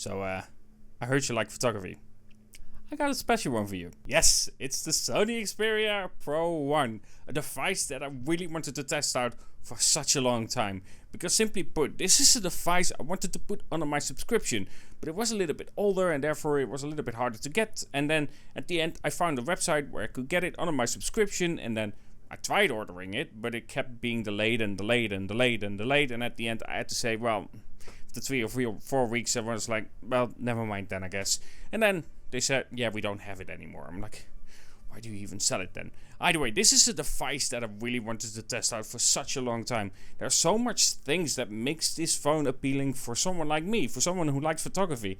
So, I heard you like photography. I got a special one for you. Yes, it's the Sony Xperia Pro-I, a device that I really wanted to test out for such a long time. Because simply put, this is a device I wanted to put under my subscription, but it was a little bit older and therefore it was a little bit harder to get. And then at the end I found a website where I could get it under my subscription, and then I tried ordering it, but it kept being delayed and delayed and delayed and delayed, and at the end I had to say, well, after 3 or 4 weeks I was like, well, never mind then, I guess. And then they said, yeah, we don't have it anymore. I'm like, why do you even sell it then? Either way, this is a device that I really wanted to test out for such a long time. There are so much things that makes this phone appealing for someone like me, for someone who likes photography.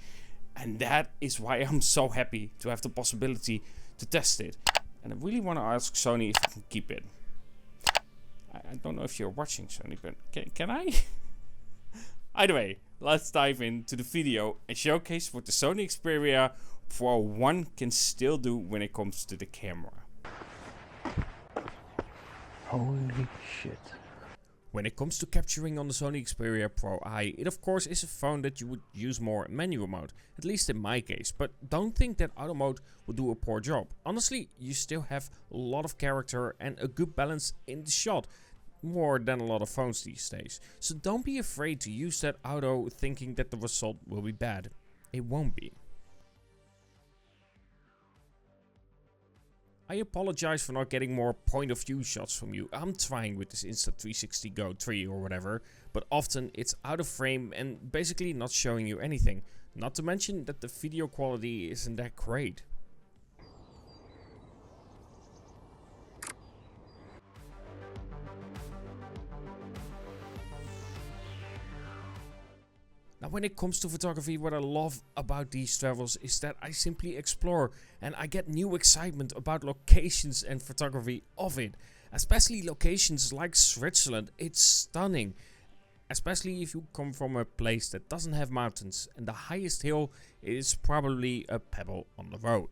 And that is why I'm so happy to have the possibility to test it. And I really want to ask Sony if I can keep it. I don't know if you're watching, Sony, but can I? Either way, let's dive into the video and showcase what the Sony Xperia Pro-I can still do when it comes to the camera. Holy shit. When it comes to capturing on the Sony Xperia Pro-I, it of course is a phone that you would use more in manual mode, at least in my case, but don't think that auto mode will do a poor job. Honestly, you still have a lot of character and a good balance in the shot, more than a lot of phones these days. So don't be afraid to use that auto thinking that the result will be bad. It won't be. I apologize for not getting more point of view shots from you. I'm trying with this Insta360 Go 3 or whatever, but often it's out of frame and basically not showing you anything. Not to mention that the video quality isn't that great. Now, when it comes to photography, what I love about these travels is that I simply explore and I get new excitement about locations and photography of it. Especially locations like Switzerland, it's stunning. Especially if you come from a place that doesn't have mountains and the highest hill is probably a pebble on the road.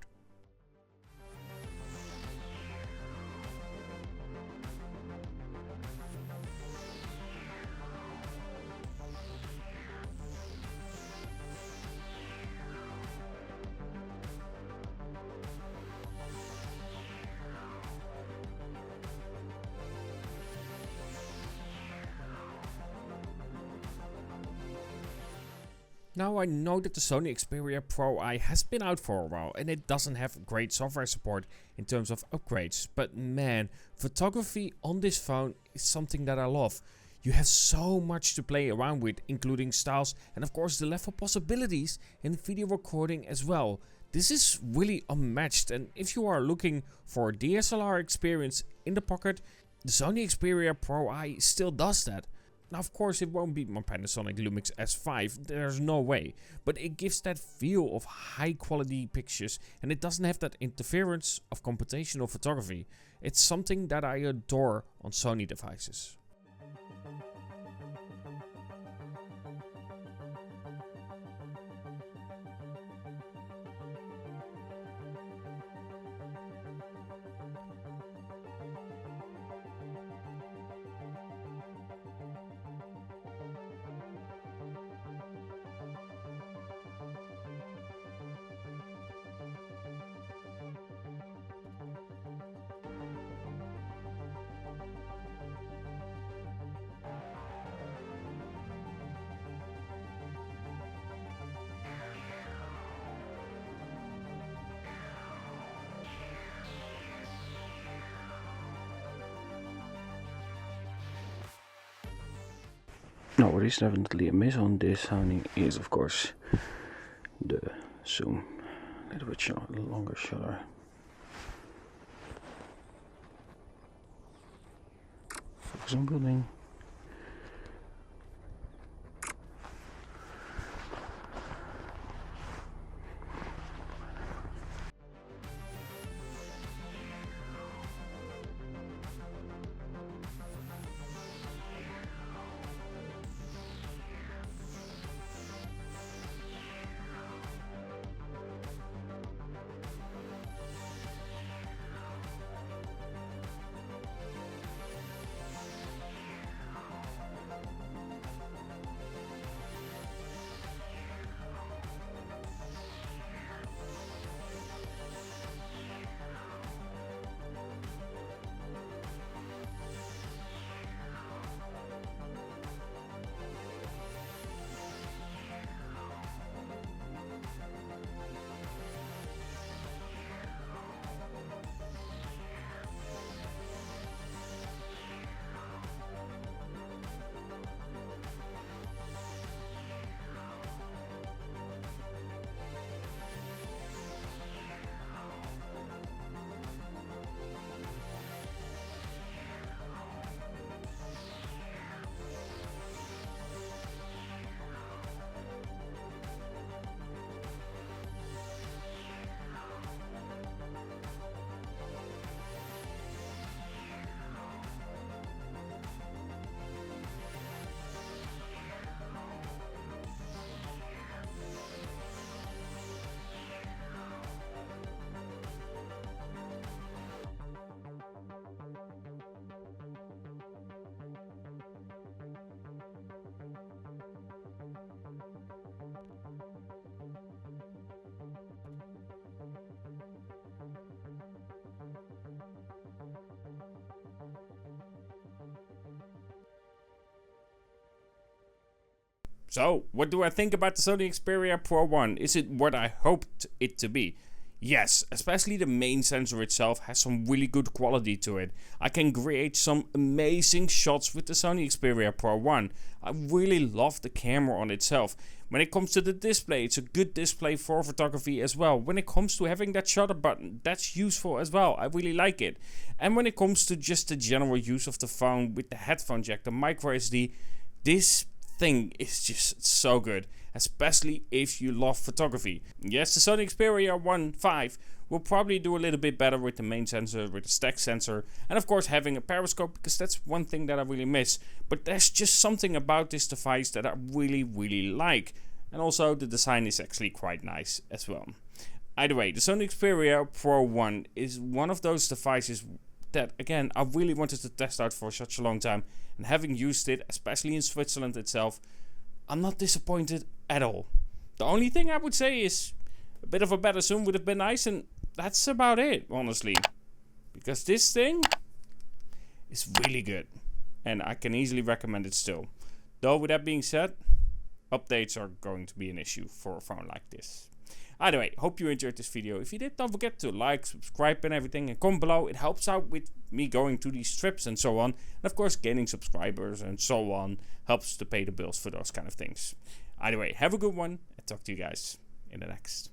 Now, I know that the Sony Xperia Pro-I has been out for a while and it doesn't have great software support in terms of upgrades, but man, photography on this phone is something that I love. You have so much to play around with, including styles and of course the level possibilities in video recording as well. This is really unmatched, and if you are looking for a DSLR experience in the pocket, the Sony Xperia Pro-I still does that. Now, of course, it won't beat my Panasonic Lumix S5, there's no way, but it gives that feel of high quality pictures and it doesn't have that interference of computational photography. It's something that I adore on Sony devices. Now, what is definitely a miss on this Sony is, of course, the zoom. A little bit longer shutter. Focus on building. So, what do I think about the Sony Xperia Pro-I? Is it what I hoped it to be? Yes, especially the main sensor itself has some really good quality to it. I can create some amazing shots with the Sony Xperia Pro-I. I really love the camera on itself. When it comes to the display, it's a good display for photography as well. When it comes to having that shutter button, that's useful as well. I really like it. And when it comes to just the general use of the phone with the headphone jack, the micro SD, this thing is just so good, especially if you love photography. Yes, the Sony Xperia 1.5 will probably do a little bit better with the main sensor, with the stack sensor, and of course having a periscope, because that's one thing that I really miss. But there's just something about this device that I really like. And also the design is actually quite nice as well. Either way, the Sony Xperia Pro-I is one of those devices that, again, I really wanted to test out for such a long time. And having used it, especially in Switzerland itself, I'm not disappointed at all. The only thing I would say is a bit of a better zoom would have been nice, and that's about it, honestly. Because this thing is really good, and I can easily recommend it still. Though, with that being said, updates are going to be an issue for a phone like this. Either way, hope you enjoyed this video. If you did, don't forget to like, subscribe and everything, and comment below. It helps out with me going to these trips and so on. And of course, gaining subscribers and so on helps to pay the bills for those kind of things. Either way, have a good one, and talk to you guys in the next.